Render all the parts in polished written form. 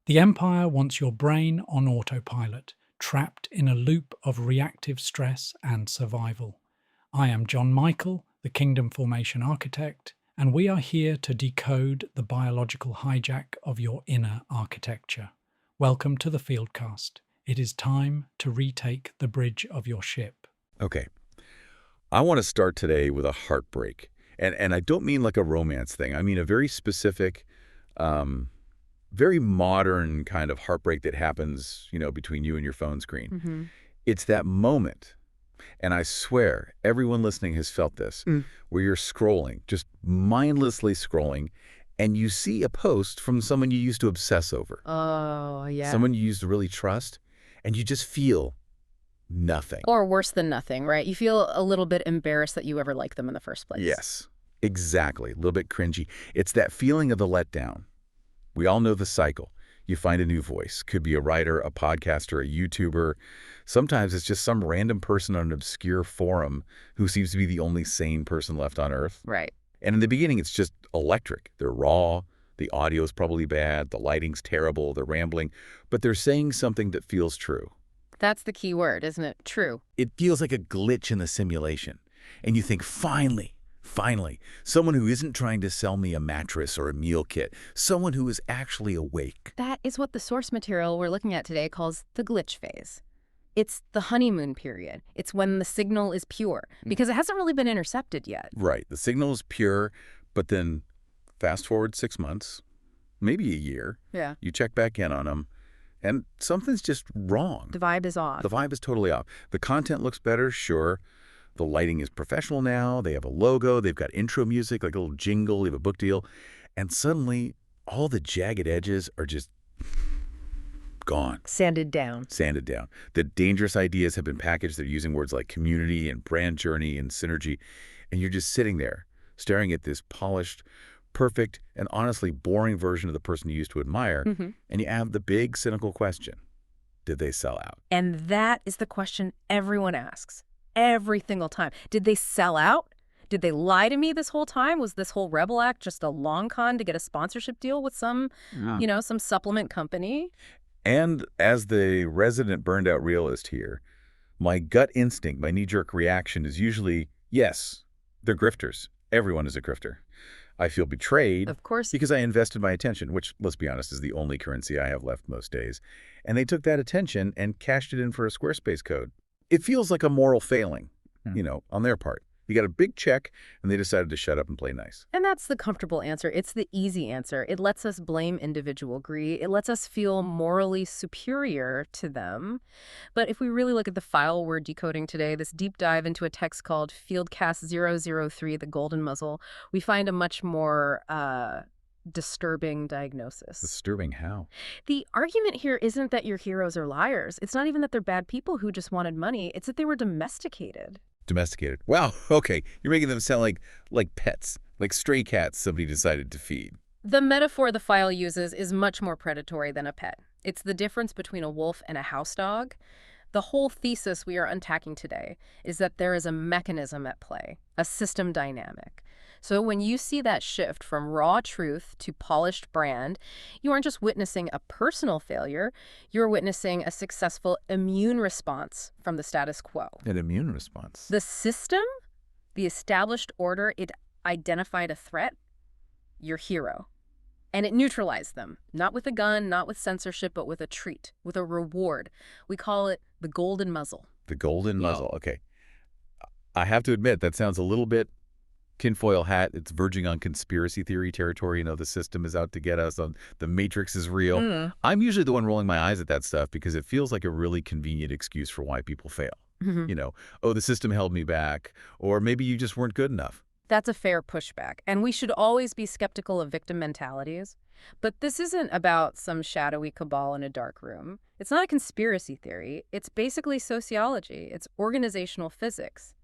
The Empire wants your brain on autopilot, trapped in a loop of reactive stress and survival. I am John Michael, the Kingdom Formation Architect, and we are here to decode the biological hijack of your inner architecture. Welcome to the Fieldcast. It is time to retake the bridge of your ship. Okay. I want to start today with a heartbreak. And I don't mean like a romance thing. I mean a very specific, very modern kind of heartbreak that happens, between you and your phone screen. Mm-hmm. It's that moment, and I swear everyone listening has felt this, where you're scrolling, just mindlessly scrolling, and you see a post from someone you used to obsess over. Oh, yeah. Someone you used to really trust, and you just feel nothing. Or worse than nothing, right? You feel a little bit embarrassed that you ever liked them in the first place. Yes, exactly. A little bit cringy. It's that feeling of the letdown. We all know the cycle. You find a new voice. Could be a writer, a podcaster, a YouTuber. Sometimes it's just some random person on an obscure forum who seems to be the only sane person left on Earth. Right. And in the beginning, it's just electric. They're raw. The audio's probably bad. The lighting's terrible. They're rambling. But they're saying something that feels true. That's the key word, isn't it? True. It feels like a glitch in the simulation. And you think, finally, someone who isn't trying to sell me a mattress or a meal kit, someone who is actually awake. That is what the source material we're looking at today calls the glitch phase. It's the honeymoon period. It's when the signal is pure, because it hasn't really been intercepted yet. Right. The signal is pure, but then fast forward 6 months, maybe a year. Yeah. You check back in on them, and something's just wrong. The vibe is off. The vibe is totally off. The content looks better, sure. The lighting is professional now. They have a logo. They've got intro music, like a little jingle. They have a book deal. And suddenly, all the jagged edges are just gone. Sanded down. Sanded down. The dangerous ideas have been packaged. They're using words like community and brand journey and synergy. And you're just sitting there, staring at this polished, perfect, and honestly boring version of the person you used to admire. And you have the big, cynical question. Did they sell out? And that is the question everyone asks. Every single time. Did they sell out? Did they lie to me this whole time? Was this whole Rebel Act just a long con to get a sponsorship deal with some supplement company? And as the resident burned out realist here, my gut instinct, my knee-jerk reaction is usually, yes, they're grifters. Everyone is a grifter. I feel betrayed. Of course. Because I invested my attention, which, let's be honest, is the only currency I have left most days. And they took that attention and cashed it in for a Squarespace code. It feels like a moral failing, on their part. You got a big check, and they decided to shut up and play nice. And that's the comfortable answer. It's the easy answer. It lets us blame individual greed. It lets us feel morally superior to them. But if we really look at the file we're decoding today, this deep dive into a text called Fieldcast 003, the Golden Muzzle, we find a much more disturbing diagnosis. Disturbing how? The argument here isn't that your heroes are liars. It's not even that they're bad people who just wanted money. It's that they were domesticated. Domesticated. Wow, okay. You're making them sound like pets, like stray cats somebody decided to feed. The metaphor the file uses is much more predatory than a pet. It's the difference between a wolf and a house dog. The whole thesis we are unpacking today is that there is a mechanism at play, a system dynamic. So when you see that shift from raw truth to polished brand, you aren't just witnessing a personal failure, you're witnessing a successful immune response from the status quo. An immune response. The system, the established order, it identified a threat, your hero. And it neutralized them, not with a gun, not with censorship, but with a treat, with a reward. We call it the golden muzzle. The golden muzzle, okay. I have to admit, that sounds a little bit tinfoil hat. It's verging on conspiracy theory territory. The system is out to get us. The Matrix is real. I'm usually the one rolling my eyes at that stuff because it feels like a really convenient excuse for why people fail. Oh, the system held me back, or maybe you just weren't good enough. That's a fair pushback, and we should always be skeptical of victim mentalities. But this isn't about some shadowy cabal in a dark room. It's not a conspiracy theory. It's basically sociology. It's organizational physics.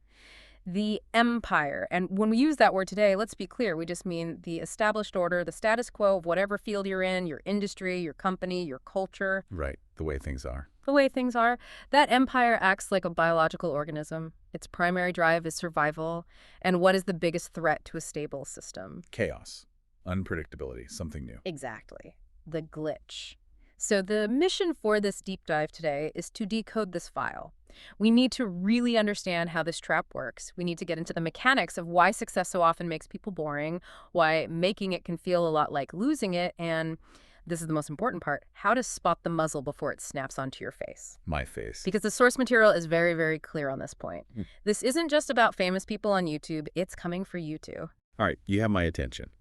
The empire, and when we use that word today, let's be clear, we just mean the established order, the status quo of whatever field you're in, your industry, your company, your culture. Right, the way things are. The way things are. That empire acts like a biological organism. Its primary drive is survival. And what is the biggest threat to a stable system? Chaos, unpredictability, something new. Exactly. The glitch. So the mission for this deep dive today is to decode this file. We need to really understand how this trap works. We need to get into the mechanics of why success so often makes people boring, why making it can feel a lot like losing it, and this is the most important part, how to spot the muzzle before it snaps onto your face. My face. Because the source material is very, very clear on this point. Hmm. This isn't just about famous people on YouTube. It's coming for you too. All right, you have my attention.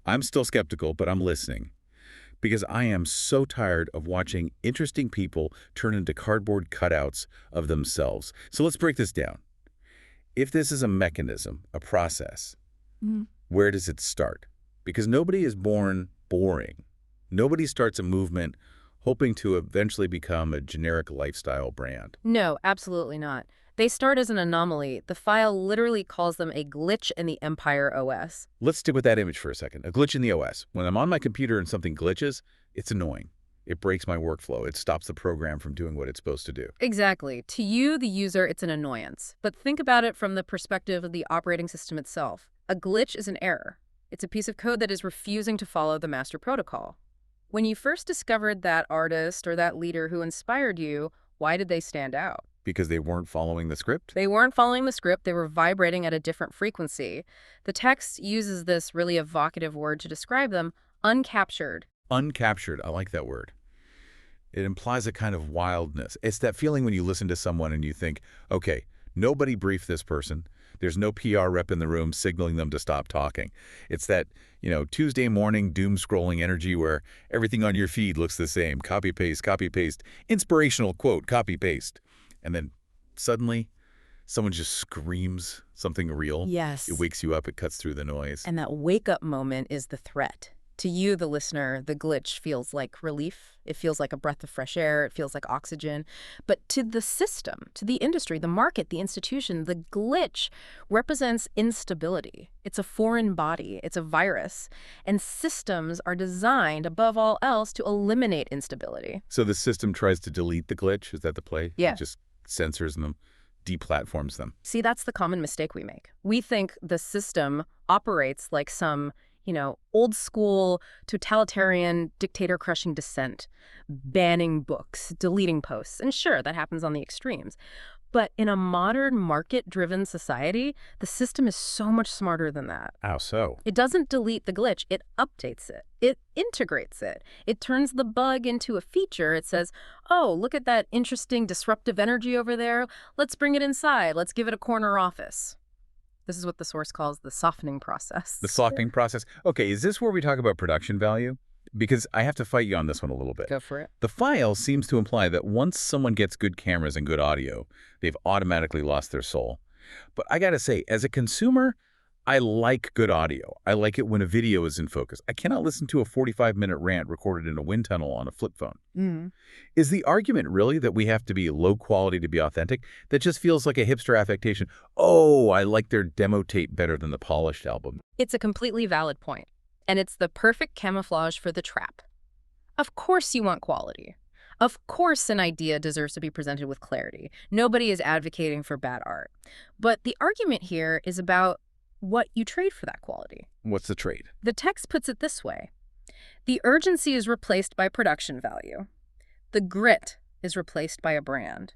I'm still skeptical, but I'm listening. Because I am so tired of watching interesting people turn into cardboard cutouts of themselves. So let's break this down. If this is a mechanism, a process, where does it start? Because nobody is born boring. Nobody starts a movement hoping to eventually become a generic lifestyle brand. No, absolutely not. They start as an anomaly. The file literally calls them a glitch in the Empire OS. Let's stick with that image for a second. A glitch in the OS. When I'm on my computer and something glitches, it's annoying. It breaks my workflow. It stops the program from doing what it's supposed to do. Exactly. To you, the user, it's an annoyance. But think about it from the perspective of the operating system itself. A glitch is an error. It's a piece of code that is refusing to follow the master protocol. When you first discovered that artist or that leader who inspired you, why did they stand out? Because they weren't following the script? They weren't following the script. They were vibrating at a different frequency. The text uses this really evocative word to describe them, uncaptured. Uncaptured. I like that word. It implies a kind of wildness. It's that feeling when you listen to someone and you think, okay, nobody briefed this person. There's no PR rep in the room signaling them to stop talking. It's that, Tuesday morning doom scrolling energy where everything on your feed looks the same. Copy, paste, inspirational quote, copy, paste. And then suddenly someone just screams something real. Yes. It wakes you up. It cuts through the noise. And that wake-up moment is the threat. To you, the listener, the glitch feels like relief. It feels like a breath of fresh air. It feels like oxygen. But to the system, to the industry, the market, the institution, the glitch represents instability. It's a foreign body. It's a virus. And systems are designed, above all else, to eliminate instability. So the system tries to delete the glitch? Is that the play? Yeah. It just censors them, deplatforms them. See, that's the common mistake we make. We think the system operates like some old school, totalitarian, dictator-crushing dissent, banning books, deleting posts. And sure, that happens on the extremes. But in a modern market-driven society, the system is so much smarter than that. How so? It doesn't delete the glitch. It updates it. It integrates it. It turns the bug into a feature. It says, oh, look at that interesting disruptive energy over there. Let's bring it inside. Let's give it a corner office. This is what the source calls the softening process. The softening process. Okay, is this where we talk about production value? Because I have to fight you on this one a little bit. Go for it. The file seems to imply that once someone gets good cameras and good audio, they've automatically lost their soul. But I gotta say, as a consumer, I like good audio. I like it when a video is in focus. I cannot listen to a 45-minute rant recorded in a wind tunnel on a flip phone. Is the argument really that we have to be low quality to be authentic? That just feels like a hipster affectation. Oh, I like their demo tape better than the polished album. It's a completely valid point, and it's the perfect camouflage for the trap. Of course you want quality. Of course an idea deserves to be presented with clarity. Nobody is advocating for bad art. But the argument here is about what you trade for that quality. What's the trade? The text puts it this way. The urgency is replaced by production value. The grit is replaced by a brand.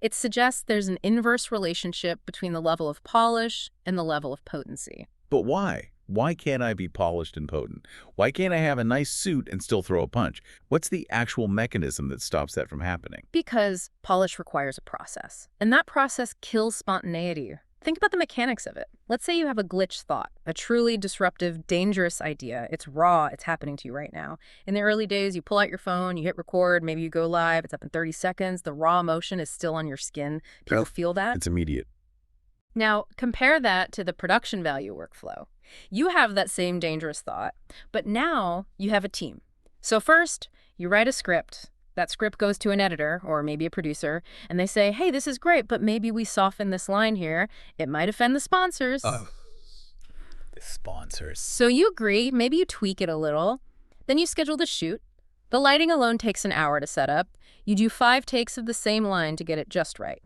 It suggests there's an inverse relationship between the level of polish and the level of potency. But why? Why can't I be polished and potent? Why can't I have a nice suit and still throw a punch? What's the actual mechanism that stops that from happening? Because polish requires a process, and that process kills spontaneity. Think about the mechanics of it. Let's say you have a glitch thought, a truly disruptive, dangerous idea. It's raw, it's happening to you right now. In the early days, you pull out your phone, you hit record, maybe you go live, it's up in 30 seconds, the raw emotion is still on your skin. People feel that. It's immediate. Now, compare that to the production value workflow. You have that same dangerous thought, but now you have a team. So first, you write a script. That script goes to an editor or maybe a producer, and they say, hey, this is great, but maybe we soften this line here. It might offend the sponsors. Oh, the sponsors. So you agree, maybe you tweak it a little. Then you schedule the shoot. The lighting alone takes an hour to set up. You do 5 takes of the same line to get it just right.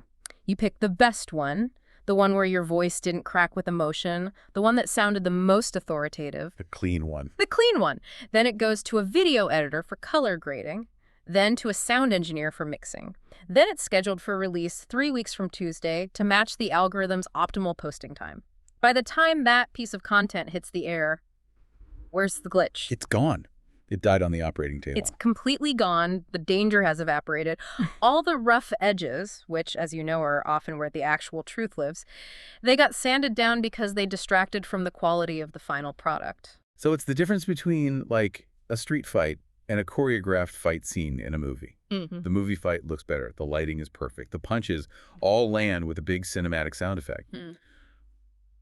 You pick the best one, the one where your voice didn't crack with emotion, the one that sounded the most authoritative. The clean one. The clean one. Then it goes to a video editor for color grading. then to a sound engineer for mixing. Then it's scheduled for release 3 weeks from Tuesday to match the algorithm's optimal posting time. By the time that piece of content hits the air, where's the glitch? It's gone. It died on the operating table. It's completely gone. The danger has evaporated. All the rough edges, which, as you know, are often where the actual truth lives, they got sanded down because they distracted from the quality of the final product. So it's the difference between, like, a street fight and a choreographed fight scene in a movie. Mm-hmm. The movie fight looks better. The lighting is perfect. The punches all land with a big cinematic sound effect.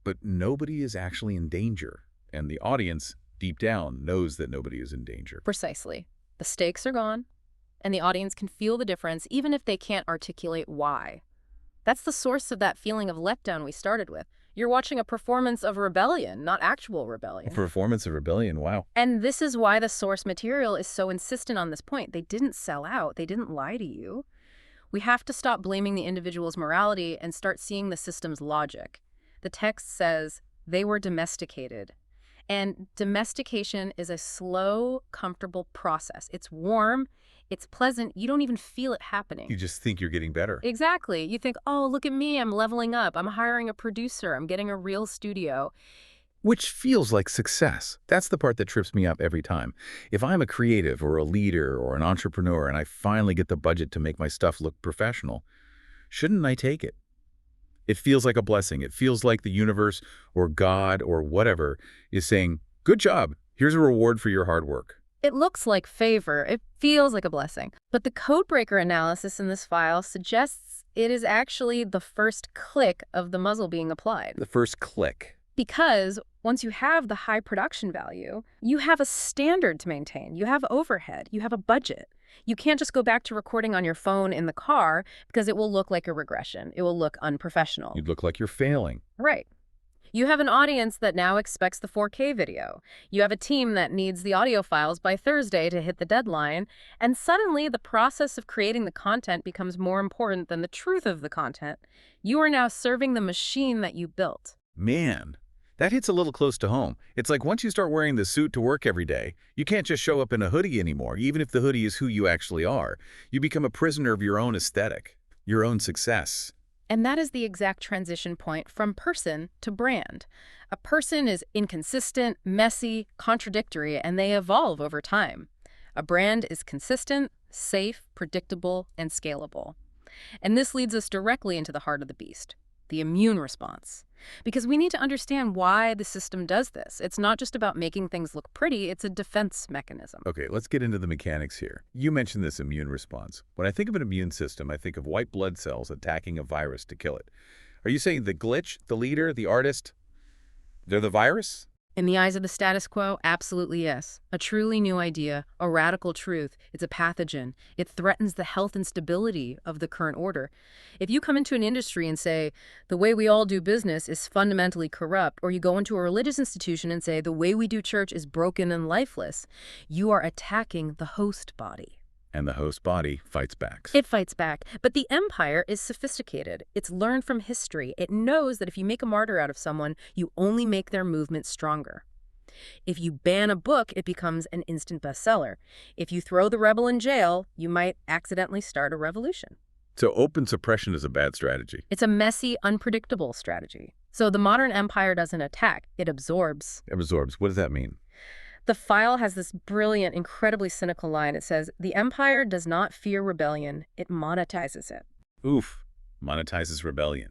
But nobody is actually in danger, and the audience deep down knows that nobody is in danger. Precisely. The stakes are gone, and the audience can feel the difference even if they can't articulate why. That's the source of that feeling of letdown we started with. You're watching a performance of rebellion, not actual rebellion. A performance of rebellion, wow. And this is why the source material is so insistent on this point. They didn't sell out. They didn't lie to you. We have to stop blaming the individual's morality and start seeing the system's logic. The text says they were domesticated. And domestication is a slow, comfortable process. It's warm, it's pleasant, you don't even feel it happening. You just think you're getting better. Exactly. You think, oh, look at me, I'm leveling up, I'm hiring a producer, I'm getting a real studio. Which feels like success. That's the part that trips me up every time. If I'm a creative or a leader or an entrepreneur and I finally get the budget to make my stuff look professional, shouldn't I take it? It feels like a blessing. It feels like the universe or God or whatever is saying, good job, here's a reward for your hard work. It looks like favor. It feels like a blessing. But the codebreaker analysis in this file suggests it is actually the first click of the muzzle being applied. The first click. Because once you have the high production value, you have a standard to maintain. You have overhead. You have a budget. You can't just go back to recording on your phone in the car because it will look like a regression. It will look unprofessional. You'd look like you're failing. Right. You have an audience that now expects the 4K video. You have a team that needs the audio files by Thursday to hit the deadline. And suddenly, the process of creating the content becomes more important than the truth of the content. You are now serving the machine that you built. Man, that hits a little close to home. It's like once you start wearing the suit to work every day, you can't just show up in a hoodie anymore, even if the hoodie is who you actually are. You become a prisoner of your own aesthetic, your own success. And that is the exact transition point from person to brand. A person is inconsistent, messy, contradictory, and they evolve over time. A brand is consistent, safe, predictable, and scalable. And this leads us directly into the heart of the beast, the immune response. Because we need to understand why the system does this. It's not just about making things look pretty, it's a defense mechanism. Okay, let's get into the mechanics here. You mentioned this immune response. When I think of an immune system, I think of white blood cells attacking a virus to kill it. Are you saying the glitch, the leader, the artist, they're the virus? In the eyes of the status quo, absolutely yes. A truly new idea, a radical truth. It's a pathogen. It threatens the health and stability of the current order. If you come into an industry and say, the way we all do business is fundamentally corrupt, or you go into a religious institution and say, the way we do church is broken and lifeless, you are attacking the host body. And the host body fights back. It fights back. But the empire is sophisticated. It's learned from history. It knows that if you make a martyr out of someone, you only make their movement stronger. If you ban a book, it becomes an instant bestseller. If you throw the rebel in jail, you might accidentally start a revolution. So open suppression is a bad strategy. It's a messy, unpredictable strategy. So the modern empire doesn't attack. It absorbs. Absorbs. What does that mean? The file has this brilliant, incredibly cynical line. It says, the empire does not fear rebellion, it monetizes it. Oof. Monetizes rebellion.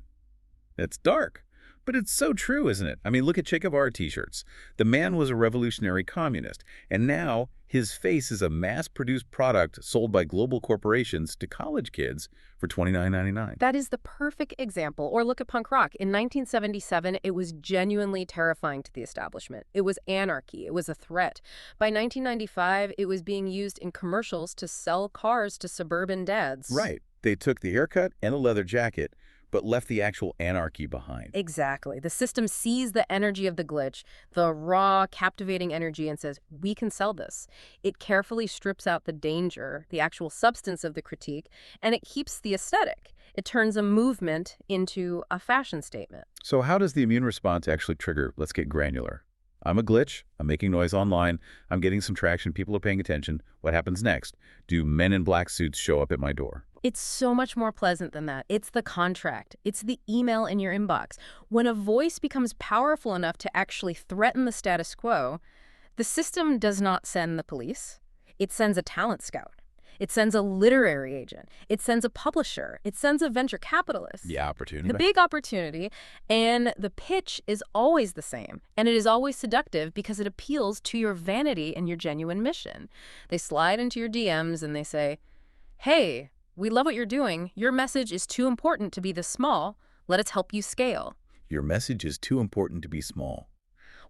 It's dark. But it's so true, isn't it? I mean, look at Che Guevara t-shirts. The man was a revolutionary communist, and now his face is a mass-produced product sold by global corporations to college kids for $29.99. That is the perfect example. Or look at punk rock. In 1977, it was genuinely terrifying to the establishment. It was anarchy. It was a threat. By 1995, it was being used in commercials to sell cars to suburban dads. Right. They took the haircut and the leather jacket, but left the actual anarchy behind. Exactly. The system sees the energy of the glitch, the raw, captivating energy, and says, we can sell this. It carefully strips out the danger, the actual substance of the critique, and it keeps the aesthetic. It turns a movement into a fashion statement. So how does the immune response actually trigger, let's get granular, I'm a glitch. I'm making noise online. I'm getting some traction. People are paying attention. What happens next? Do men in black suits show up at my door? It's so much more pleasant than that. It's the contract. It's the email in your inbox. When a voice becomes powerful enough to actually threaten the status quo, the system does not send the police. It sends a talent scout. It sends a literary agent. It sends a publisher. It sends a venture capitalist. Yeah, opportunity. The big opportunity, and the pitch is always the same, and it is always seductive because it appeals to your vanity and your genuine mission. They slide into your DMs and they say, hey, we love what you're doing. Your message is too important to be this small. Let us help you scale. Your message is too important to be small.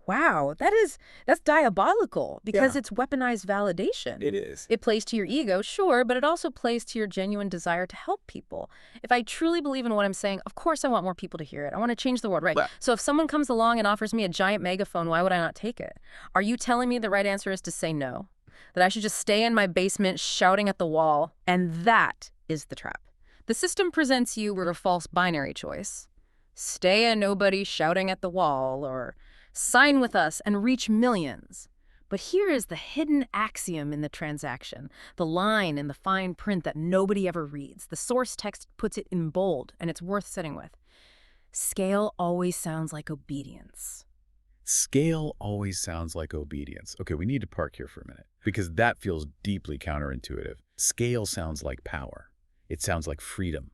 Wow, that's diabolical because it's weaponized validation. It is. It plays to your ego, sure, but it also plays to your genuine desire to help people. If I truly believe in what I'm saying, of course I want more people to hear it. I want to change the world, right? Well, so if someone comes along and offers me a giant megaphone, why would I not take it? Are you telling me the right answer is to say no? That I should just stay in my basement shouting at the wall? And that is the trap. The system presents you with a false binary choice. Stay a nobody shouting at the wall, or sign with us and reach millions. But here is the hidden axiom in the transaction, the line in the fine print that nobody ever reads. The source text puts it in bold, and it's worth sitting with. Scale always sounds like obedience. Scale always sounds like obedience. Okay, we need to park here for a minute because that feels deeply counterintuitive. Scale sounds like power. It sounds like freedom.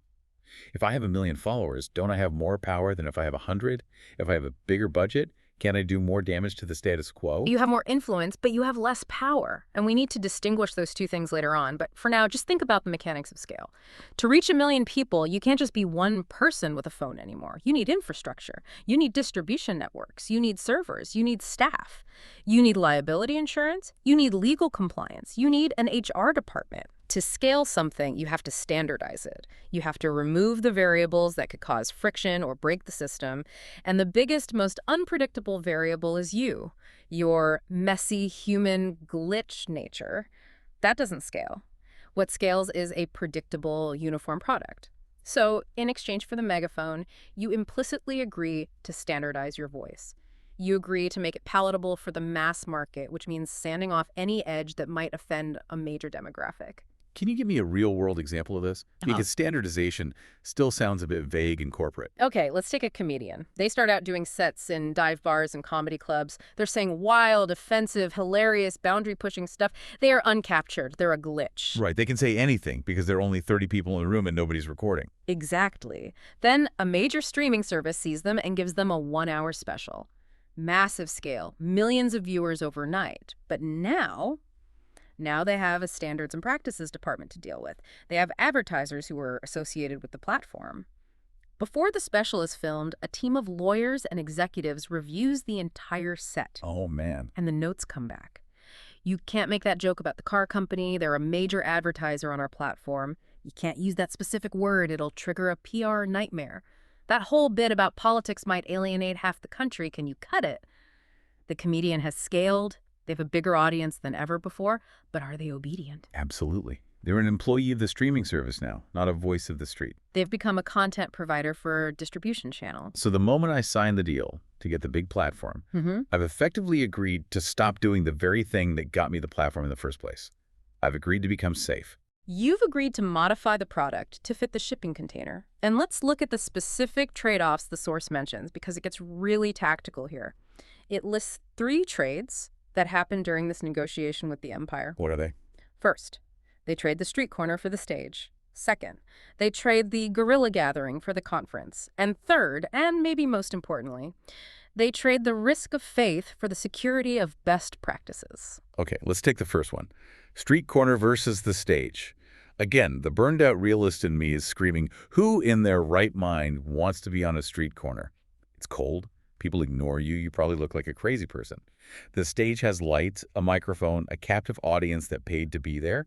If I have 1 million followers, don't I have more power than if I have 100? If I have a bigger budget, can I do more damage to the status quo? You have more influence, but you have less power. And we need to distinguish those two things later on. But for now, just think about the mechanics of scale. To reach 1 million people, you can't just be one person with a phone anymore. You need infrastructure. You need distribution networks. You need servers. You need staff. You need liability insurance. You need legal compliance. You need an HR department. To scale something, you have to standardize it. You have to remove the variables that could cause friction or break the system. And the biggest, most unpredictable variable is you, your messy human glitch nature. That doesn't scale. What scales is a predictable, uniform product. So, in exchange for the megaphone, you implicitly agree to standardize your voice. You agree to make it palatable for the mass market, which means sanding off any edge that might offend a major demographic. Can you give me a real-world example of this? Because standardization still sounds a bit vague and corporate. Okay, let's take a comedian. They start out doing sets in dive bars and comedy clubs. They're saying wild, offensive, hilarious, boundary-pushing stuff. They are uncaptured. They're a glitch. Right, they can say anything because there are only 30 people in the room and nobody's recording. Exactly. Then a major streaming service sees them and gives them a 1-hour special. Massive scale, millions of viewers overnight. But now they have a standards and practices department to deal with. They have advertisers who are associated with the platform. Before the special is filmed, a team of lawyers and executives reviews the entire set. Oh, man. And the notes come back. You can't make that joke about the car company. They're a major advertiser on our platform. You can't use that specific word. It'll trigger a PR nightmare. That whole bit about politics might alienate half the country. Can you cut it? The comedian has scaled. They have a bigger audience than ever before, but are they obedient? Absolutely. They're an employee of the streaming service now, not a voice of the street. They've become a content provider for a distribution channel. So the moment I signed the deal to get the big platform, I've effectively agreed to stop doing the very thing that got me the platform in the first place. I've agreed to become safe. You've agreed to modify the product to fit the shipping container. And let's look at the specific trade-offs the source mentions, because it gets really tactical here. It lists 3 trades that happened during this negotiation with the empire. What are they? First, they trade the street corner for the stage. Second, they trade the guerrilla gathering for the conference. And third, and maybe most importantly, they trade the risk of faith for the security of best practices. Okay, let's take the first one. Street corner versus the stage. Again, the burned-out realist in me is screaming, who in their right mind wants to be on a street corner? It's cold. People ignore you. You probably look like a crazy person. The stage has lights, a microphone, a captive audience that paid to be there.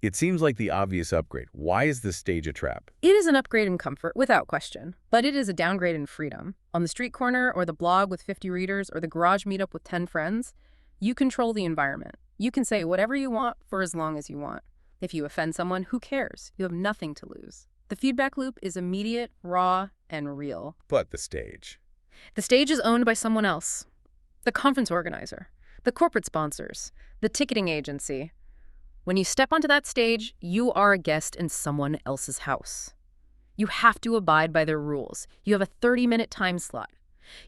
It seems like the obvious upgrade. Why is the stage a trap? It is an upgrade in comfort, without question, but it is a downgrade in freedom. On the street corner, or the blog with 50 readers, or the garage meetup with 10 friends, you control the environment. You can say whatever you want for as long as you want. If you offend someone, who cares? You have nothing to lose. The feedback loop is immediate, raw, and real. But the stage. The stage is owned by someone else. The conference organizer, the corporate sponsors, the ticketing agency. When you step onto that stage, you are a guest in someone else's house. You have to abide by their rules. You have a 30-minute time slot.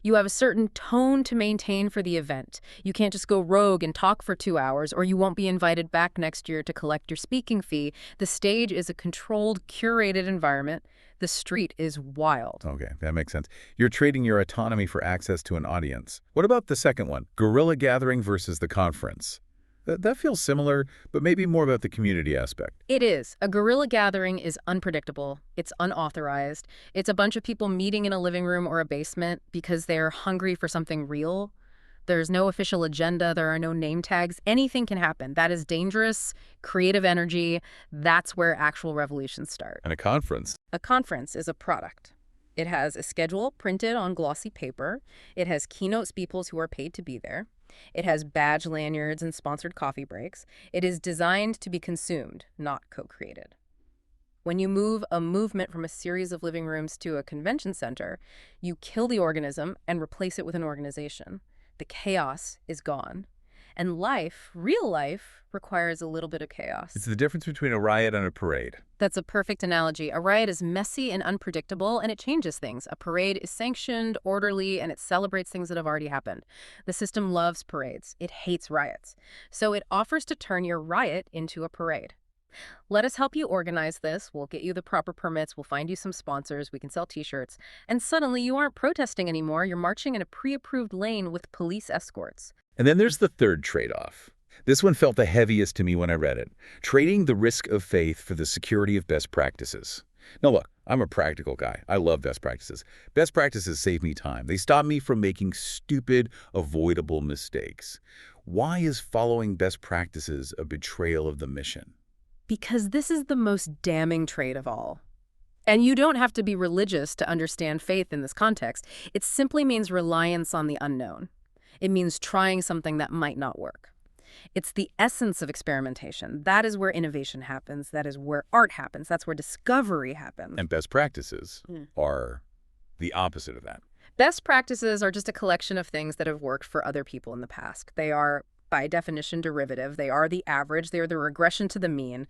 You have a certain tone to maintain for the event. You can't just go rogue and talk for 2 hours, or you won't be invited back next year to collect your speaking fee. The stage is a controlled, curated environment. The street is wild. Okay, that makes sense. You're trading your autonomy for access to an audience. What about the second one? Guerrilla gathering versus the conference. That feels similar, but maybe more about the community aspect. It is. A guerrilla gathering is unpredictable. It's unauthorized. It's a bunch of people meeting in a living room or a basement because they're hungry for something real. There's no official agenda. There are no name tags. Anything can happen. That is dangerous, creative energy. That's where actual revolutions start. And a conference. A conference is a product. It has a schedule printed on glossy paper. It has keynote speakers who are paid to be there. It has badge lanyards and sponsored coffee breaks. It is designed to be consumed, not co-created. When you move a movement from a series of living rooms to a convention center, you kill the organism and replace it with an organization. The chaos is gone. And life, real life, requires a little bit of chaos. It's the difference between a riot and a parade. That's a perfect analogy. A riot is messy and unpredictable, and it changes things. A parade is sanctioned, orderly, and it celebrates things that have already happened. The system loves parades. It hates riots. So it offers to turn your riot into a parade. Let us help you organize this. We'll get you the proper permits. We'll find you some sponsors. We can sell t-shirts. And suddenly you aren't protesting anymore. You're marching in a pre-approved lane with police escorts. And then there's the third trade-off. This one felt the heaviest to me when I read it. Trading the risk of faith for the security of best practices. Now look, I'm a practical guy. I love best practices. Best practices save me time. They stop me from making stupid, avoidable mistakes. Why is following best practices a betrayal of the mission? Because this is the most damning trait of all. And you don't have to be religious to understand faith in this context. It simply means reliance on the unknown. It means trying something that might not work. It's the essence of experimentation. That is where innovation happens. That is where art happens. That's where discovery happens. And best practices are the opposite of that. Best practices are just a collection of things that have worked for other people in the past. They are, by definition, derivative. They are the average. They are the regression to the mean.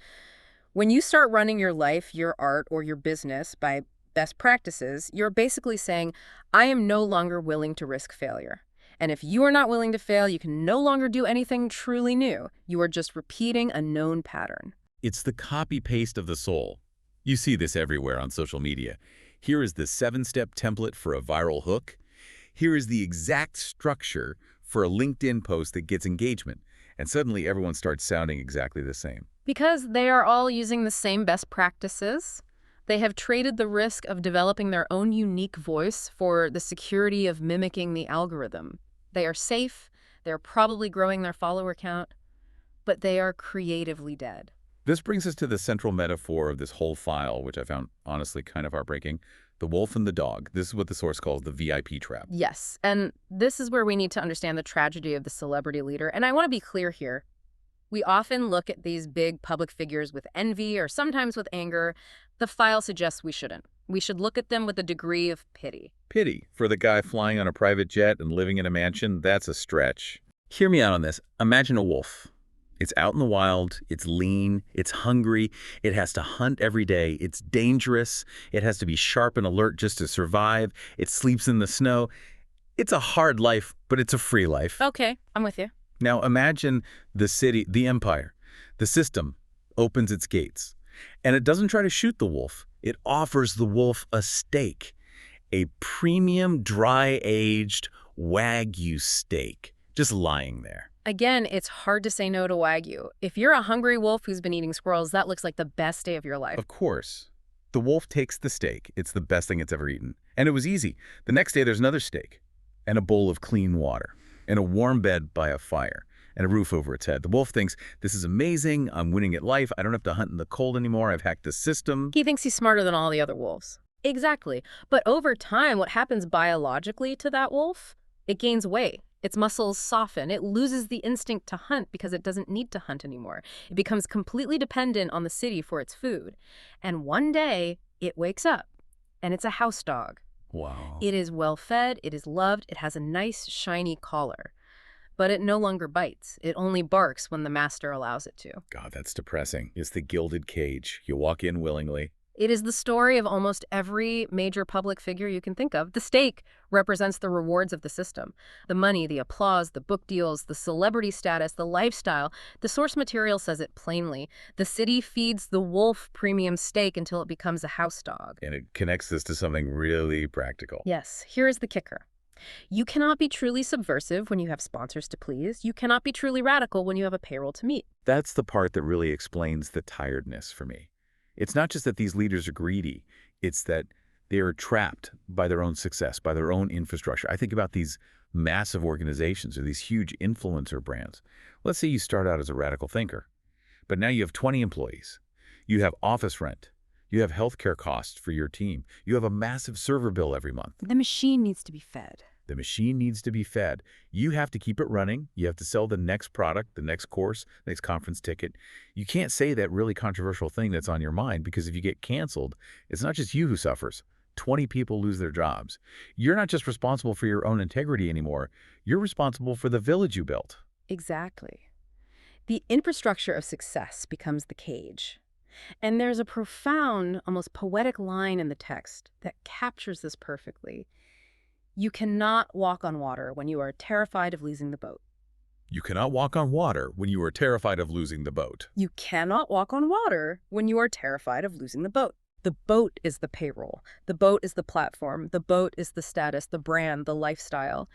When you start running your life, your art, or your business by best practices, you're basically saying, I am no longer willing to risk failure. And if you are not willing to fail, you can no longer do anything truly new. You are just repeating a known pattern. It's the copy-paste of the soul. You see this everywhere on social media. Here is the 7-step template for a viral hook. Here is the exact structure for a LinkedIn post that gets engagement. And suddenly everyone starts sounding exactly the same. Because they are all using the same best practices. They have traded the risk of developing their own unique voice for the security of mimicking the algorithm. They are safe, they're probably growing their follower count, but they are creatively dead. This brings us to the central metaphor of this whole file, which I found honestly kind of heartbreaking. The wolf and the dog. This is what the source calls the VIP trap. Yes, and this is where we need to understand the tragedy of the celebrity leader. And I want to be clear here. We often look at these big public figures with envy or sometimes with anger. The file suggests we shouldn't. We should look at them with a degree of pity. Pity for the guy flying on a private jet and living in a mansion, that's a stretch. Hear me out on this. Imagine a wolf. It's out in the wild, it's lean, it's hungry, it has to hunt every day, it's dangerous, it has to be sharp and alert just to survive, it sleeps in the snow. It's a hard life, but it's a free life. Okay, I'm with you. Now imagine the city, the empire, the system opens its gates. And it doesn't try to shoot the wolf. It offers the wolf a steak, a premium dry-aged Wagyu steak, just lying there. Again, it's hard to say no to Wagyu. If you're a hungry wolf who's been eating squirrels, that looks like the best day of your life. Of course. The wolf takes the steak. It's the best thing it's ever eaten. And it was easy. The next day there's another steak, and a bowl of clean water, and a warm bed by a fire, and a roof over its head. The wolf thinks, this is amazing, I'm winning at life, I don't have to hunt in the cold anymore, I've hacked the system. He thinks he's smarter than all the other wolves. Exactly. But over time, what happens biologically to that wolf? It gains weight. Its muscles soften. It loses the instinct to hunt because it doesn't need to hunt anymore. It becomes completely dependent on the city for its food. And one day, it wakes up, and it's a house dog. Wow. It is well-fed, it is loved, it has a nice, shiny collar. But it no longer bites. It only barks when the master allows it to. God, that's depressing. It's the gilded cage. You walk in willingly. It is the story of almost every major public figure you can think of. The stake represents the rewards of the system. The money, the applause, the book deals, the celebrity status, the lifestyle. The source material says it plainly. The city feeds the wolf premium steak until it becomes a house dog. And it connects this to something really practical. Yes, here is the kicker. You cannot be truly subversive when you have sponsors to please. You cannot be truly radical when you have a payroll to meet. That's the part that really explains the tiredness for me. It's not just that these leaders are greedy. It's that they are trapped by their own success, by their own infrastructure. I think about these massive organizations or these huge influencer brands. Let's say you start out as a radical thinker, but now you have 20 employees. You have office rent. You have healthcare costs for your team. You have a massive server bill every month. The machine needs to be fed. The machine needs to be fed. You have to keep it running. You have to sell the next product, the next course, next conference ticket. You can't say that really controversial thing that's on your mind, because if you get canceled, it's not just you who suffers. 20 people lose their jobs. You're not just responsible for your own integrity anymore. You're responsible for the village you built. Exactly. The infrastructure of success becomes the cage. And there's a profound, almost poetic line in the text that captures this perfectly. You cannot walk on water when you are terrified of losing the boat. You cannot walk on water when you are terrified of losing the boat. You cannot walk on water when you are terrified of losing the boat. The boat is the payroll. The boat is the platform. The boat is the status, the brand, the lifestyle.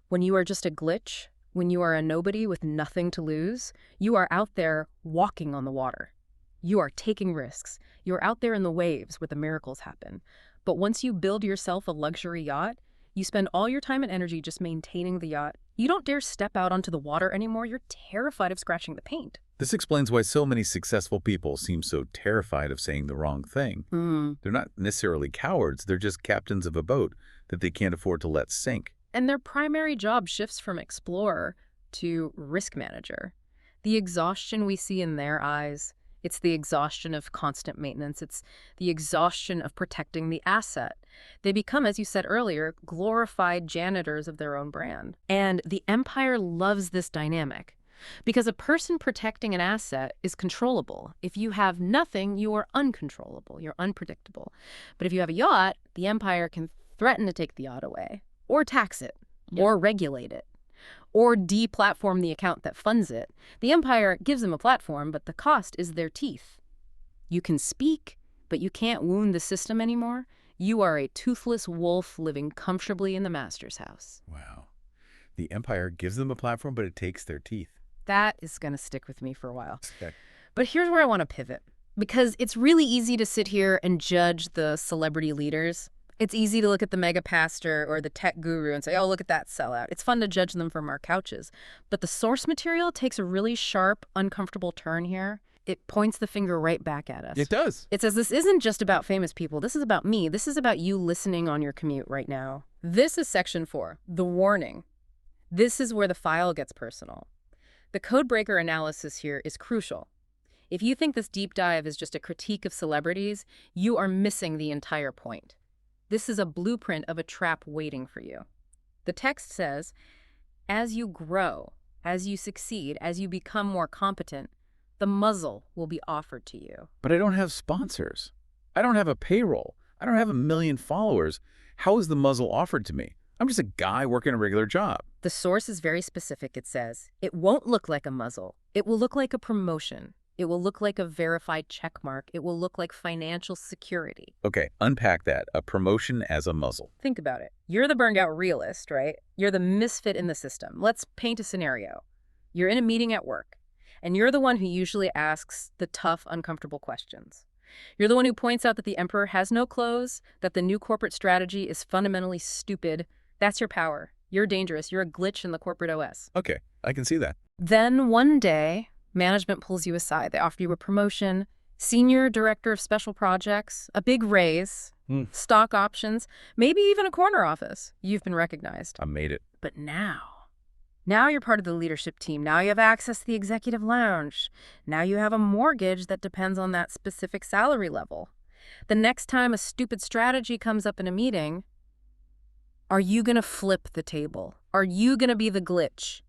When you are just a glitch, when you are a nobody with nothing to lose, you are out there walking on the water. You are taking risks. You're out there in the waves where the miracles happen. But once you build yourself a luxury yacht, you spend all your time and energy just maintaining the yacht. You don't dare step out onto the water anymore. You're terrified of scratching the paint. This explains why so many successful people seem so terrified of saying the wrong thing. They're not necessarily cowards. They're just captains of a boat that they can't afford to let sink. And their primary job shifts from explorer to risk manager. The exhaustion we see in their eyes, it's the exhaustion of constant maintenance. It's the exhaustion of protecting the asset. They become, as you said earlier, glorified janitors of their own brand. And the empire loves this dynamic because a person protecting an asset is controllable. If you have nothing, you are uncontrollable. You're unpredictable. But if you have a yacht, the empire can threaten to take the yacht away, or tax it, or regulate it, or deplatform the account that funds it. The empire gives them a platform, but the cost is their teeth. You can speak, but you can't wound the system anymore. You are a toothless wolf living comfortably in the master's house. Wow. The empire gives them a platform, but it takes their teeth. That is going to stick with me for a while. Okay. But here's where I want to pivot, because it's really easy to sit here and judge the celebrity leaders. It's easy to look at the mega pastor or the tech guru and say, oh, look at that sellout. It's fun to judge them from our couches. But the source material takes a really sharp, uncomfortable turn here. It points the finger right back at us. It does. It says this isn't just about famous people. This is about me. This is about you listening on your commute right now. This is section 4, the warning. This is where the file gets personal. The codebreaker analysis here is crucial. If you think this deep dive is just a critique of celebrities, you are missing the entire point. This is a blueprint of a trap waiting for you. The text says, as you grow, as you succeed, as you become more competent, the muzzle will be offered to you. But I don't have sponsors. I don't have a payroll. I don't have 1 million followers. How is the muzzle offered to me? I'm just a guy working a regular job. The source is very specific, it says. It won't look like a muzzle. It will look like a promotion. It will look like a verified checkmark. It will look like financial security. Okay, unpack that. A promotion as a muzzle. Think about it. You're the burned out realist, right? You're the misfit in the system. Let's paint a scenario. You're in a meeting at work, and you're the one who usually asks the tough, uncomfortable questions. You're the one who points out that the emperor has no clothes, that the new corporate strategy is fundamentally stupid. That's your power. You're dangerous. You're a glitch in the corporate OS. Okay, I can see that. Then one day, management pulls you aside. They offer you a promotion, senior director of special projects, a big raise, stock options, maybe even a corner office. You've been recognized. I made it. But now you're part of the leadership team. Now you have access to the executive lounge. Now you have a mortgage that depends on that specific salary level. The next time a stupid strategy comes up in a meeting, Are you going to flip the table? Are you going to be the glitch?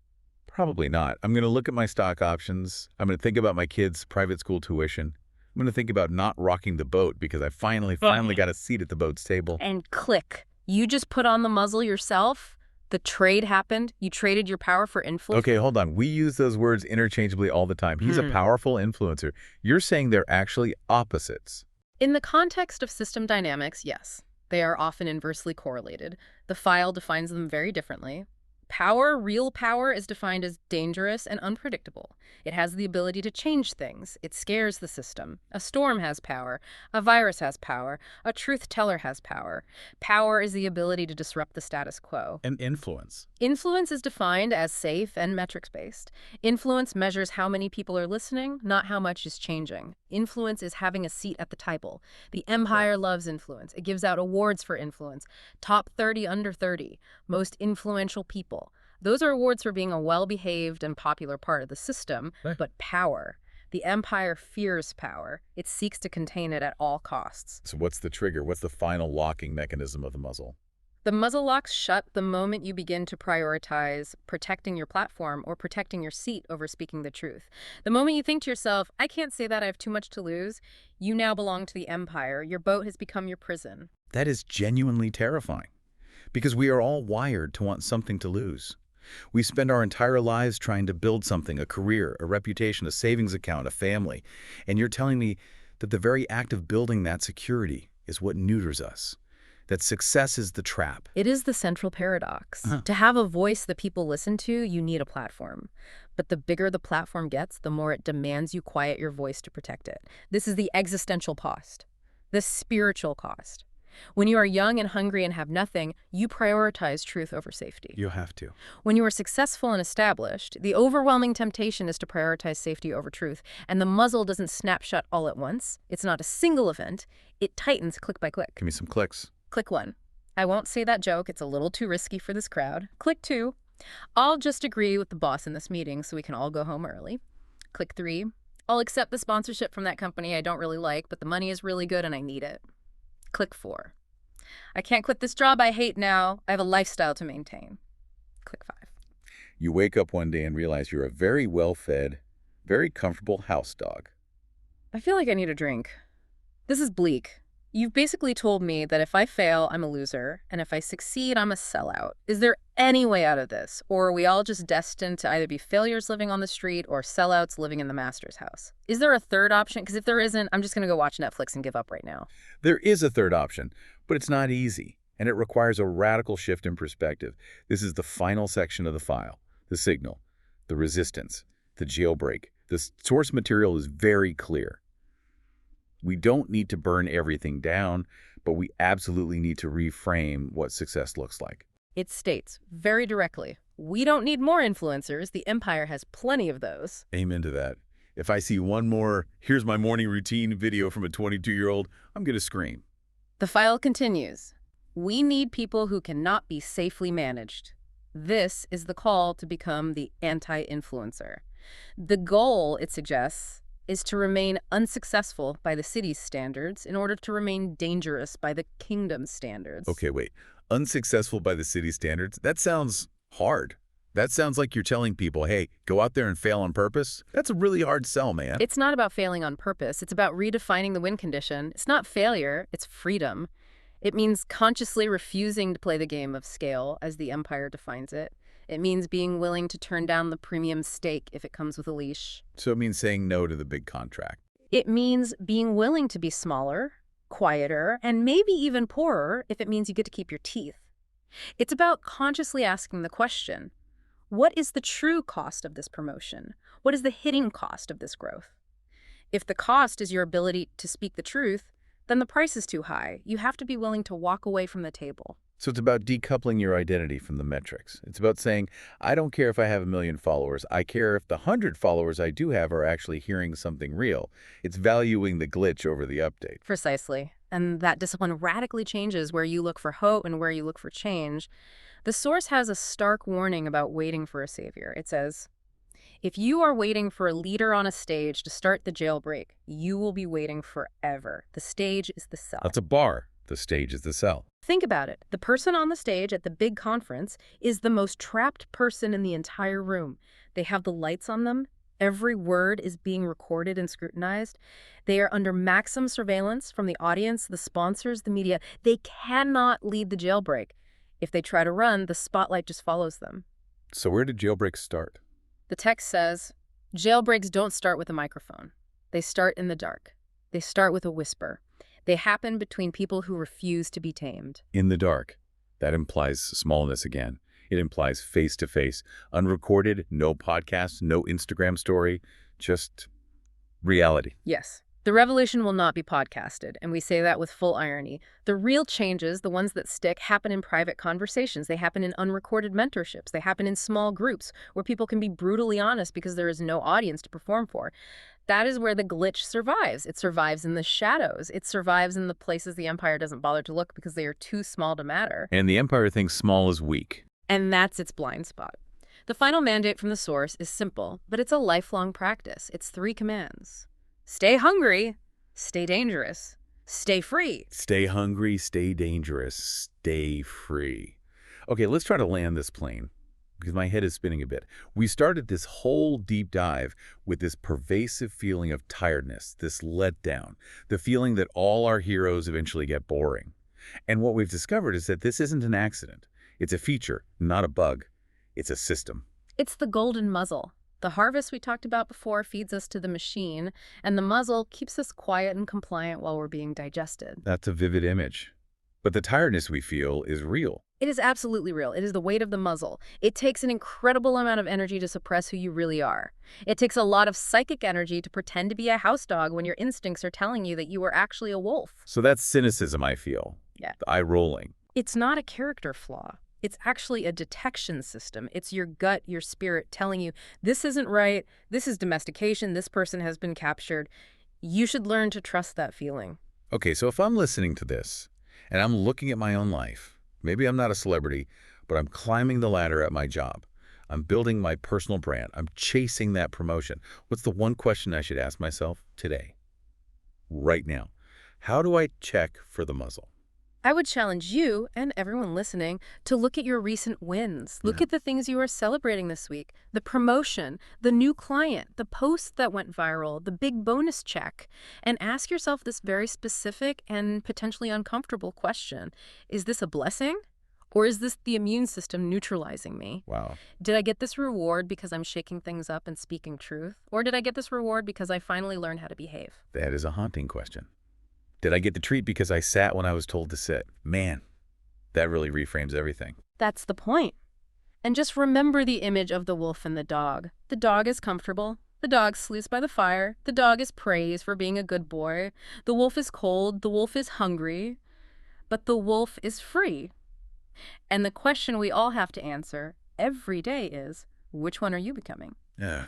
Probably not. I'm going to look at my stock options. I'm going to think about my kids' private school tuition. I'm going to think about not rocking the boat because I finally got a seat at the boat's table. And click. You just put on the muzzle yourself? The trade happened? You traded your power for influence? Okay, hold on. We use those words interchangeably all the time. He's a powerful influencer. You're saying they're actually opposites. In the context of system dynamics, yes. They are often inversely correlated. The file defines them very differently. Power, real power, is defined as dangerous and unpredictable. It has the ability to change things. It scares the system. A storm has power. A virus has power. A truth teller has power. Power is the ability to disrupt the status quo. And influence. Influence is defined as safe and metrics-based. Influence measures how many people are listening, not how much is changing. Influence is having a seat at the table. The empire loves influence. It gives out awards for influence. Top 30 under 30. Most influential people. Those are awards for being a well-behaved and popular part of the system, but power. The empire fears power. It seeks to contain it at all costs. So what's the trigger? What's the final locking mechanism of the muzzle? The muzzle locks shut the moment you begin to prioritize protecting your platform or protecting your seat over speaking the truth. The moment you think to yourself, I can't say that, I have too much to lose, you now belong to the empire. Your boat has become your prison. That is genuinely terrifying, because we are all wired to want something to lose. We spend our entire lives trying to build something, a career, a reputation, a savings account, a family. And you're telling me that the very act of building that security is what neuters us, that success is the trap. It is the central paradox. To have a voice that people listen to, you need a platform. But the bigger the platform gets, the more it demands you quiet your voice to protect it. This is the existential cost, the spiritual cost. When you are young and hungry and have nothing, you prioritize truth over safety. You have to. When you are successful and established, the overwhelming temptation is to prioritize safety over truth, and the muzzle doesn't snap shut all at once. It's not a single event. It tightens click by click. Give me some clicks. Click 1. I won't say that joke. It's a little too risky for this crowd. Click 2. I'll just agree with the boss in this meeting so we can all go home early. Click 3. I'll accept the sponsorship from that company I don't really like, but the money is really good and I need it. Click 4. I can't quit this job I hate now. I have a lifestyle to maintain. Click 5. You wake up one day and realize you're a very well-fed, very comfortable house dog. I feel like I need a drink. This is bleak. You've basically told me that if I fail, I'm a loser, and if I succeed, I'm a sellout. Is there any way out of this? Or are we all just destined to either be failures living on the street or sellouts living in the master's house? Is there a third option? Because if there isn't, I'm just going to go watch Netflix and give up right now. There is a third option, but it's not easy, and it requires a radical shift in perspective. This is the final section of the file, the signal, the resistance, the jailbreak. The source material is very clear. We don't need to burn everything down, but we absolutely need to reframe what success looks like. It states very directly, we don't need more influencers. The empire has plenty of those. Amen to that. If I see one more, here's my morning routine video from a 22-year-old, I'm going to scream. The file continues. We need people who cannot be safely managed. This is the call to become the anti-influencer. The goal, it suggests, is to remain unsuccessful by the city's standards in order to remain dangerous by the kingdom's standards. Okay, wait. Unsuccessful by the city's standards? That sounds hard. That sounds like you're telling people, hey, go out there and fail on purpose. That's a really hard sell, man. It's not about failing on purpose. It's about redefining the win condition. It's not failure. It's freedom. It means consciously refusing to play the game of scale as the empire defines it. It means being willing to turn down the premium steak if it comes with a leash. So it means saying no to the big contract. It means being willing to be smaller, quieter, and maybe even poorer if it means you get to keep your teeth. It's about consciously asking the question, what is the true cost of this promotion? What is the hidden cost of this growth? If the cost is your ability to speak the truth, then the price is too high. You have to be willing to walk away from the table. So it's about decoupling your identity from the metrics. It's about saying, I don't care if I have 1 million followers. I care if the 100 followers I do have are actually hearing something real. It's valuing the glitch over the update. Precisely. And that discipline radically changes where you look for hope and where you look for change. The source has a stark warning about waiting for a savior. It says, if you are waiting for a leader on a stage to start the jailbreak, you will be waiting forever. The stage is the cell. That's a bar. The stage is the cell. Think about it. The person on the stage at the big conference is the most trapped person in the entire room. They have the lights on them. Every word is being recorded and scrutinized. They are under maximum surveillance from the audience, the sponsors, the media. They cannot lead the jailbreak. If they try to run, the spotlight just follows them. So where did jailbreaks start? The text says, jailbreaks don't start with a microphone. They start in the dark. They start with a whisper. They happen between people who refuse to be tamed. In the dark. That implies smallness again. It implies face-to-face, unrecorded, no podcast, no Instagram story, just reality. Yes. The revolution will not be podcasted, and we say that with full irony. The real changes, the ones that stick, happen in private conversations. They happen in unrecorded mentorships. They happen in small groups where people can be brutally honest because there is no audience to perform for. That is where the glitch survives. It survives in the shadows. It survives in the places the empire doesn't bother to look because they are too small to matter. And the empire thinks small is weak. And that's its blind spot. The final mandate from the source is simple, but it's a lifelong practice. It's 3 commands. Stay hungry, stay dangerous, stay free. Stay hungry, stay dangerous, stay free. Okay, let's try to land this plane, because my head is spinning a bit. We started this whole deep dive with this pervasive feeling of tiredness, this letdown, the feeling that all our heroes eventually get boring. And what we've discovered is that this isn't an accident. It's a feature, not a bug. It's a system. It's the golden muzzle. The harvest we talked about before feeds us to the machine, and the muzzle keeps us quiet and compliant while we're being digested. That's a vivid image. But the tiredness we feel is real. It is absolutely real. It is the weight of the muzzle. It takes an incredible amount of energy to suppress who you really are. It takes a lot of psychic energy to pretend to be a house dog when your instincts are telling you that you are actually a wolf. So that's cynicism, I feel. Yeah. The eye rolling. It's not a character flaw. It's actually a detection system. It's your gut, your spirit telling you, this isn't right, this is domestication, this person has been captured. You should learn to trust that feeling. Okay, so if I'm listening to this, and I'm looking at my own life, maybe I'm not a celebrity, but I'm climbing the ladder at my job. I'm building my personal brand. I'm chasing that promotion. What's the one question I should ask myself today? Right now. How do I check for the muzzle? I would challenge you and everyone listening to look at your recent wins. Look at the things you are celebrating this week. The promotion, the new client, the post that went viral, the big bonus check. And ask yourself this very specific and potentially uncomfortable question. Is this a blessing? Or is this the immune system neutralizing me? Wow. Did I get this reward because I'm shaking things up and speaking truth? Or did I get this reward because I finally learned how to behave? That is a haunting question. Did I get the treat because I sat when I was told to sit? Man, that really reframes everything. That's the point. And just remember the image of the wolf and the dog. The dog is comfortable. The dog sleeps by the fire. The dog is praised for being a good boy. The wolf is cold. The wolf is hungry. But the wolf is free. And the question we all have to answer every day is, which one are you becoming? Yeah.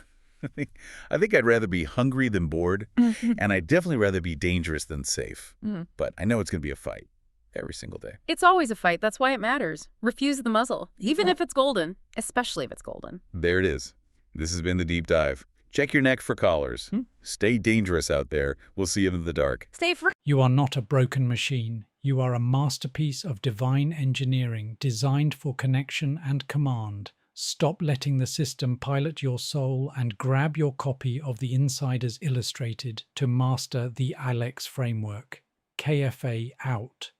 I think I'd rather be hungry than bored, and I'd definitely rather be dangerous than safe. But I know it's going to be a fight every single day. It's always a fight. That's why it matters. Refuse the muzzle, even if it's golden, especially if it's golden. There it is. This has been The Deep Dive. Check your neck for collars. Stay dangerous out there. We'll see you in the dark. Stay free. You are not a broken machine. You are a masterpiece of divine engineering designed for connection and command. Stop letting the system pilot your soul and grab your copy of the Insiders Illustrated to master the Alex framework. KFA out.